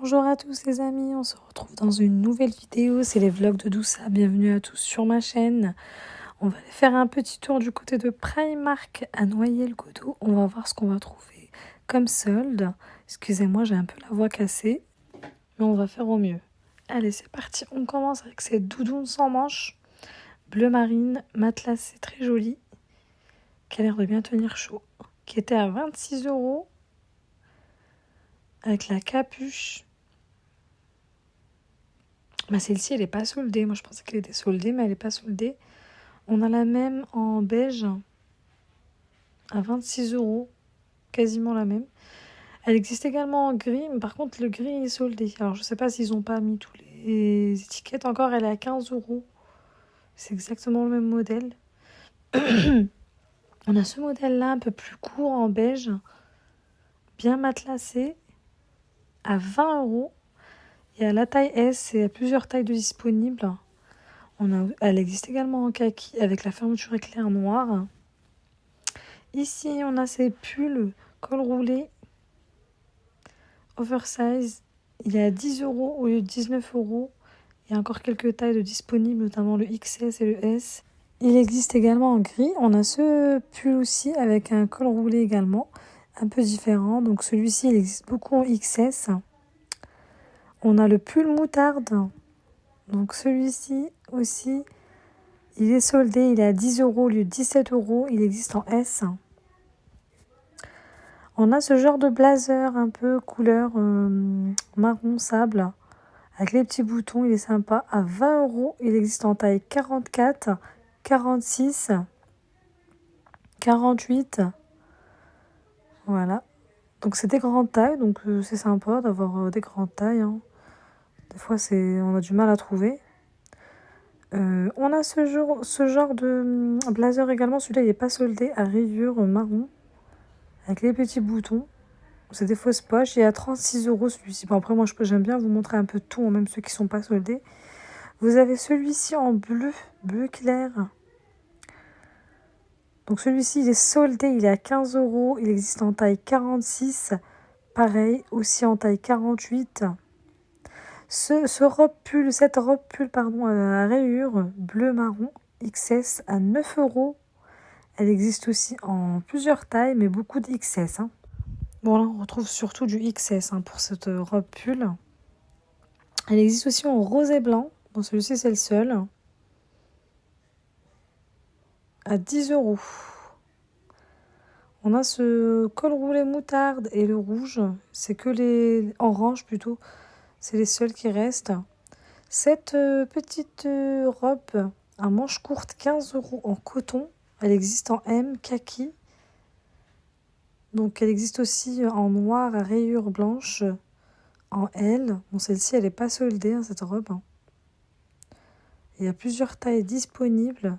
Bonjour à tous les amis, on se retrouve dans une nouvelle vidéo, c'est les vlogs de Doussa, bienvenue à tous sur ma chaîne. On va aller faire un petit tour du côté de Primark à Noyelles-Godault, on va voir ce qu'on va trouver comme solde. Excusez-moi, j'ai un peu la voix cassée, mais on va faire au mieux. Allez, c'est parti, on commence avec cette doudoune sans manches, bleu marine, matelassée très jolie, qui a l'air de bien tenir chaud, qui était à 26 €, avec la capuche. Bah celle-ci, elle n'est pas soldée. Moi, je pensais qu'elle était soldée, mais elle n'est pas soldée. On a la même en beige à 26 €, quasiment la même. Elle existe également en gris, mais par contre, le gris est soldé. Alors, je ne sais pas s'ils n'ont pas mis toutes les étiquettes. Encore, elle est à 15 €. C'est exactement le même modèle. On a ce modèle-là, un peu plus court, en beige, bien matelassé, à 20 €. Il y a la taille S et il y a plusieurs tailles de disponibles. Elle existe également en kaki avec la fermeture éclair noire. Ici, on a ces pulls col roulé oversize. Il est à 10 € au lieu de 19 €. Il y a encore quelques tailles de disponibles, notamment le XS et le S. Il existe également en gris. On a ce pull aussi avec un col roulé également, un peu différent. Donc celui-ci, il existe beaucoup en XS. On a le pull moutarde. Donc celui-ci aussi, il est soldé. Il est à 10 € au lieu de 17 €. Il existe en S. On a ce genre de blazer un peu couleur marron sable avec les petits boutons, il est sympa, à 20 €. Il existe en taille 44, 46, 48. Voilà. Donc c'est des grandes tailles, donc c'est sympa d'avoir des grandes tailles. Hein. Des fois on a du mal à trouver. On a ce genre de blazer également, celui-là il n'est pas soldé, à rayures marron avec les petits boutons. C'est des fausses poches. Il est à 36 € celui-ci. Bon, après, moi, j'aime bien vous montrer un peu de tout, même ceux qui ne sont pas soldés. Vous avez celui-ci en bleu clair. Donc celui-ci, il est soldé. Il est à 15 €. Il existe en taille 46. Pareil, aussi en taille 48. Cette robe pull, à rayures bleu-marron XS à 9 €. Elle existe aussi en plusieurs tailles, mais beaucoup de XS. Hein. Bon, là, on retrouve surtout du XS pour cette robe pull. Elle existe aussi en rose et blanc. Bon, celui-ci, c'est le seul. À 10 €. On a ce col roulé moutarde et le rouge. C'est que les oranges plutôt. C'est les seuls qui restent. Cette petite robe à manches courtes, 15 € en coton. Elle existe en M, kaki. Donc, elle existe aussi en noir à rayures blanches. En L. Bon, celle-ci, elle n'est pas soldée, cette robe. Il y a plusieurs tailles disponibles.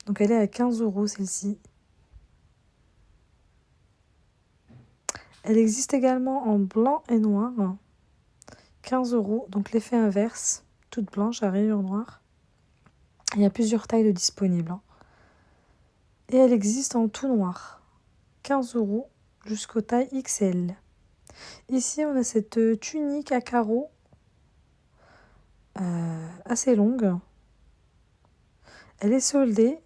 Donc, elle est à 15 € celle-ci. Elle existe également en blanc et noir. 15 €. Donc, l'effet inverse. Toute blanche à rayures noires. Il y a plusieurs tailles de disponibles. Et elle existe en tout noir. 15 € jusqu'aux tailles XL. Ici, on a cette tunique à carreaux. Assez longue. Elle est soldée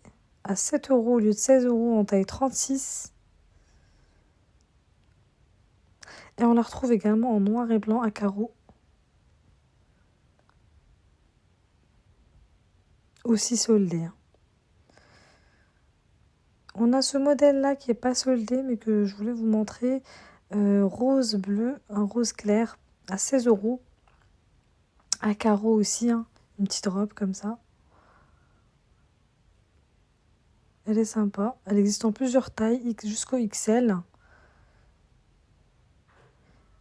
à 7 € au lieu de 16 € en taille 36. Et on la retrouve également en noir et blanc à carreaux. Aussi soldée. On a ce modèle-là qui n'est pas soldé, mais que je voulais vous montrer. Rose bleu, un rose clair à 16 €. À carreaux aussi, une petite robe comme ça. Elle est sympa. Elle existe en plusieurs tailles, jusqu'au XL.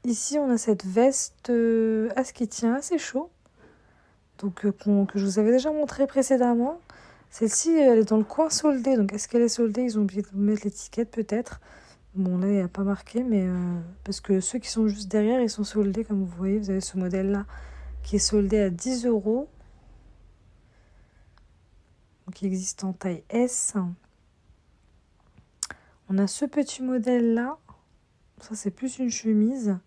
Ici, on a cette veste à ce qui tient assez chaud. Donc, que je vous avais déjà montré précédemment. Celle-ci, elle est dans le coin soldé. Donc, est-ce qu'elle est soldée? Ils ont oublié de mettre l'étiquette peut-être. Bon, là, il n'y a pas marqué, mais parce que ceux qui sont juste derrière, ils sont soldés. Comme vous voyez, vous avez ce modèle-là qui est soldé à 10 €. Donc, il existe en taille S. On a ce petit modèle-là. Ça, c'est plus une chemise.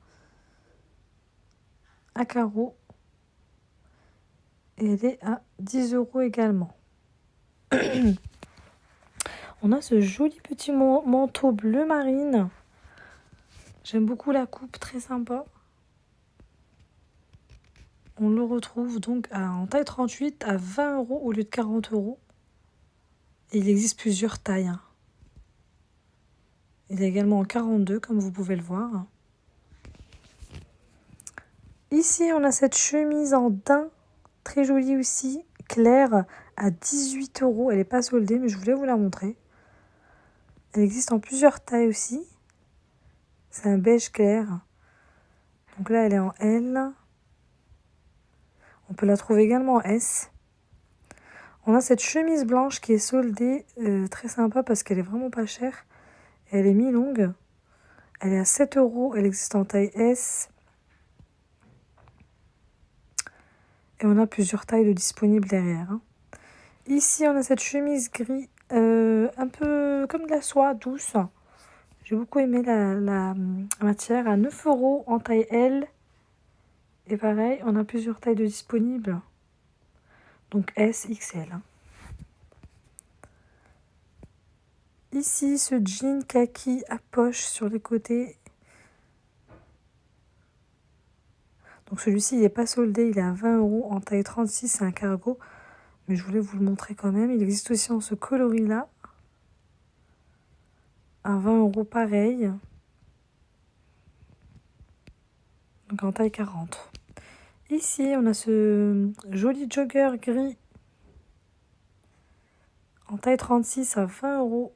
à carreaux. Et elle est à 10 € également. On a ce joli petit manteau bleu marine. J'aime beaucoup la coupe, très sympa. On le retrouve donc en taille 38 à 20 € au lieu de 40 €. Et il existe plusieurs tailles. Il est également en 42 comme vous pouvez le voir. Ici, on a cette chemise en daim, très jolie aussi, claire, à 18 €. Elle n'est pas soldée, mais je voulais vous la montrer. Elle existe en plusieurs tailles aussi. C'est un beige clair. Donc là, elle est en L. On peut la trouver également en S. On a cette chemise blanche qui est soldée, très sympa parce qu'elle est vraiment pas chère. Elle est mi-longue. Elle est à 7 €. Elle existe en taille S. Et on a plusieurs tailles de disponibles derrière. Ici, on a cette chemise gris, un peu comme de la soie douce. J'ai beaucoup aimé la matière, à 9 € en taille L. Et pareil, on a plusieurs tailles de disponibles. Donc S, XL. Ici, ce jean kaki à poche sur les côtés. Donc celui-ci, il n'est pas soldé, il est à 20 € en taille 36, c'est un cargo. Mais je voulais vous le montrer quand même. Il existe aussi en ce coloris-là. À 20 € pareil. Donc en taille 40. Ici, on a ce joli jogger gris. En taille 36 à 20 €.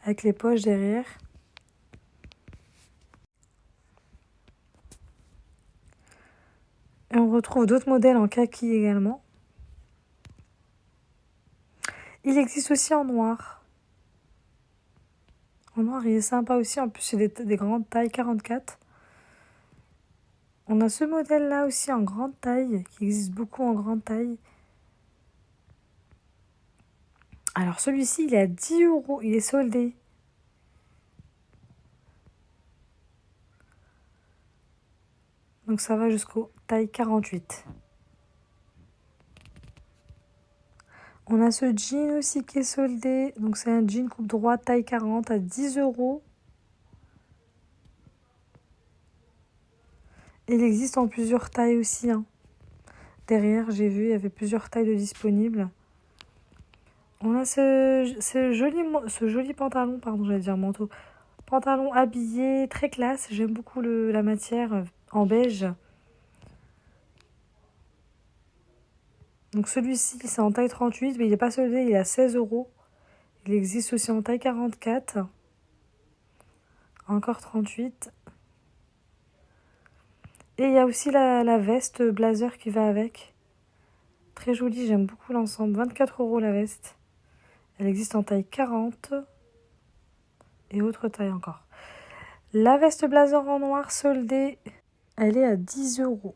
Avec les poches derrière. Et on retrouve d'autres modèles en kaki également. Il existe aussi en noir. En noir, il est sympa aussi. En plus, c'est des grandes tailles, 44. On a ce modèle-là aussi en grande taille, qui existe beaucoup en grande taille. Alors, celui-ci, il est à 10 €. Il est soldé. Donc, ça va jusqu'au taille 48. On a ce jean aussi qui est soldé. Donc, c'est un jean coupe droite taille 40 à 10 €. Il existe en plusieurs tailles aussi. Derrière, j'ai vu, il y avait plusieurs tailles de disponibles. On a ce joli pantalon, pardon, j'allais dire manteau. Pantalon habillé, très classe. J'aime beaucoup la matière en beige. Donc celui-ci, c'est en taille 38, mais il n'est pas soldé, il est à 16 €. Il existe aussi en taille 44. Encore 38. Et il y a aussi la veste blazer qui va avec. Très jolie, j'aime beaucoup l'ensemble. 24 € la veste. Elle existe en taille 40. Et autre taille encore. La veste blazer en noir soldée, elle est à 10 €.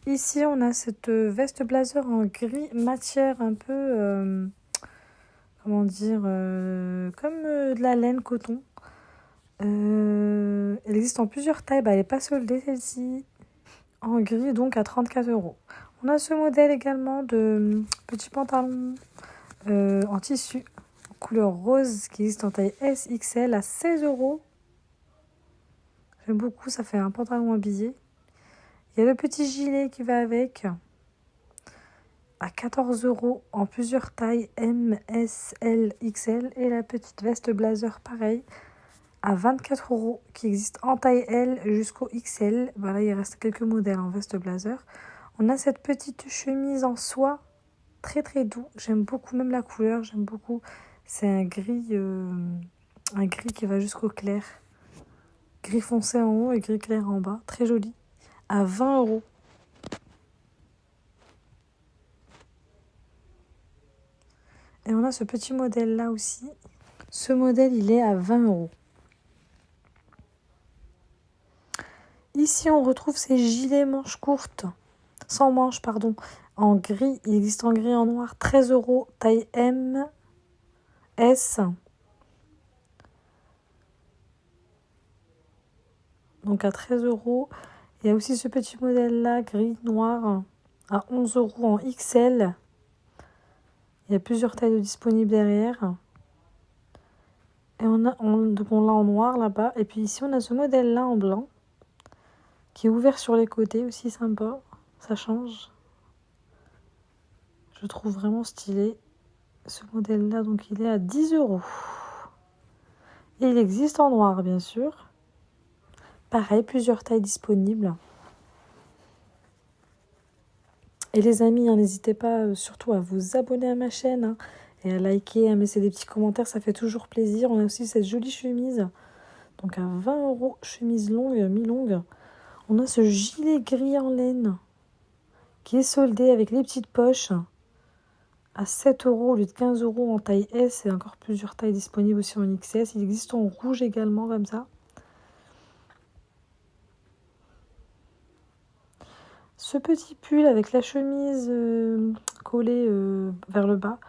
Ici, on a cette veste blazer en gris matière un peu, comment dire, comme de la laine coton. Elle existe en plusieurs tailles. Elle n'est pas soldée celle-ci. En gris, donc à 34 €. On a ce modèle également de petit pantalon en tissu couleur rose qui existe en taille S, XL à 16 €. J'aime beaucoup, ça fait un pantalon habillé. Il y a le petit gilet qui va avec à 14 € en plusieurs tailles M, S, L, XL. Et la petite veste blazer pareil à 24 € qui existe en taille L jusqu'au XL. Voilà, il reste quelques modèles en veste blazer. On a cette petite chemise en soie très très doux. J'aime beaucoup, même la couleur, j'aime beaucoup. C'est un gris qui va jusqu'au clair. Gris foncé en haut et gris clair en bas. Très joli. À 20 €. Et on a ce petit modèle là aussi. Ce modèle, il est à 20 €. Ici, on retrouve ces gilets manches courtes. Sans manches, pardon. En gris. Il existe en gris, en noir. 13 €. Taille M, S. Donc à 13 €. Il y a aussi ce petit modèle-là, gris, noir, à 11 € en XL. Il y a plusieurs tailles disponibles derrière. Et donc on l'a en noir là-bas. Et puis ici, on a ce modèle-là en blanc, qui est ouvert sur les côtés, aussi sympa. Ça change. Je trouve vraiment stylé. Ce modèle-là, donc il est à 10 €. Et il existe en noir, bien sûr. Pareil, plusieurs tailles disponibles. Et les amis, n'hésitez pas surtout à vous abonner à ma chaîne et à liker, à mettre des petits commentaires, ça fait toujours plaisir. On a aussi cette jolie chemise, donc à 20 €, chemise longue, mi-longue. On a ce gilet gris en laine qui est soldé avec les petites poches à 7 € au lieu de 15 € en taille S et encore plusieurs tailles disponibles aussi en XS. Il existe en rouge également comme ça. Ce petit pull avec la chemise collée vers le bas,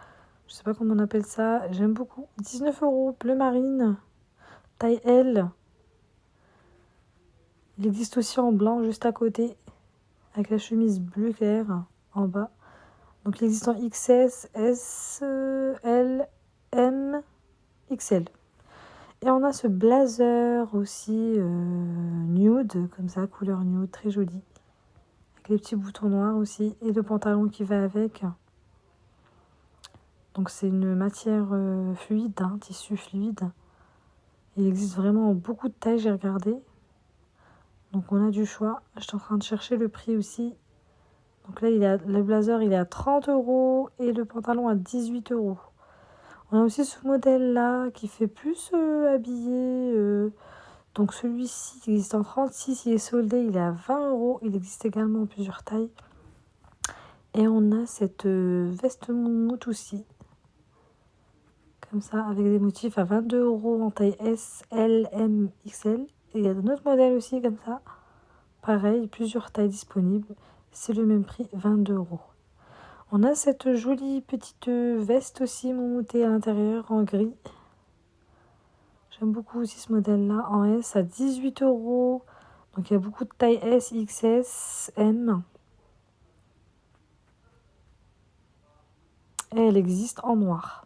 je sais pas comment on appelle ça, j'aime beaucoup. 19 €, bleu marine, taille L. Il existe aussi en blanc juste à côté, avec la chemise bleu clair en bas. Donc il existe en XS, S, L, M, XL. Et on a ce blazer aussi nude, comme ça, couleur nude, très joli. Avec les petits boutons noirs aussi, et le pantalon qui va avec. Donc c'est une matière fluide, tissu fluide. Il existe vraiment beaucoup de tailles, j'ai regardé. Donc on a du choix. Je suis en train de chercher le prix aussi. Donc là, le blazer, il est à 30 € et le pantalon à 18 €. On a aussi ce modèle-là qui fait plus habillé. Donc celui-ci, il existe en 36, il est soldé, il est à 20 €. Il existe également en plusieurs tailles. Et on a cette veste moumoute aussi. Comme ça, avec des motifs à 22 € en taille S, L, M, XL. Et il y a d'autres modèles aussi comme ça. Pareil, plusieurs tailles disponibles. C'est le même prix, 22 €. On a cette jolie petite veste aussi moumoutée à l'intérieur en gris. J'aime beaucoup aussi ce modèle-là en S à 18 €. Donc il y a beaucoup de tailles S, XS, M. Et elle existe en noir.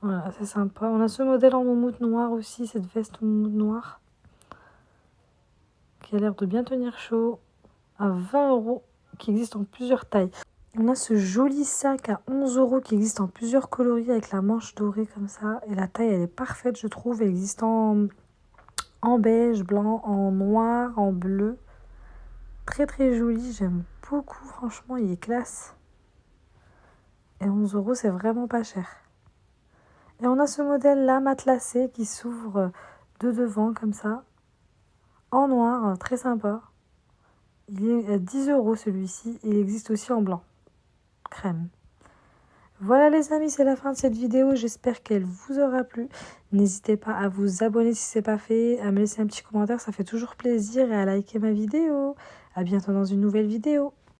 Voilà, c'est sympa. On a ce modèle en moumoute noir aussi, cette veste moumoute noire, qui a l'air de bien tenir chaud, à 20 €, qui existe en plusieurs tailles. On a ce joli sac à 11 € qui existe en plusieurs coloris avec la manche dorée comme ça. Et la taille, elle est parfaite, je trouve. Elle existe en beige, blanc, en noir, en bleu. Très très joli, j'aime beaucoup. Franchement, il est classe. Et 11 €, c'est vraiment pas cher. Et on a ce modèle-là, matelassé, qui s'ouvre de devant comme ça. En noir, très sympa. Il est à 10 € celui-ci. Et il existe aussi en blanc. Crème. Voilà les amis, c'est la fin de cette vidéo. J'espère qu'elle vous aura plu. N'hésitez pas à vous abonner si ce n'est pas fait, à me laisser un petit commentaire, ça fait toujours plaisir, et à liker ma vidéo. À bientôt dans une nouvelle vidéo.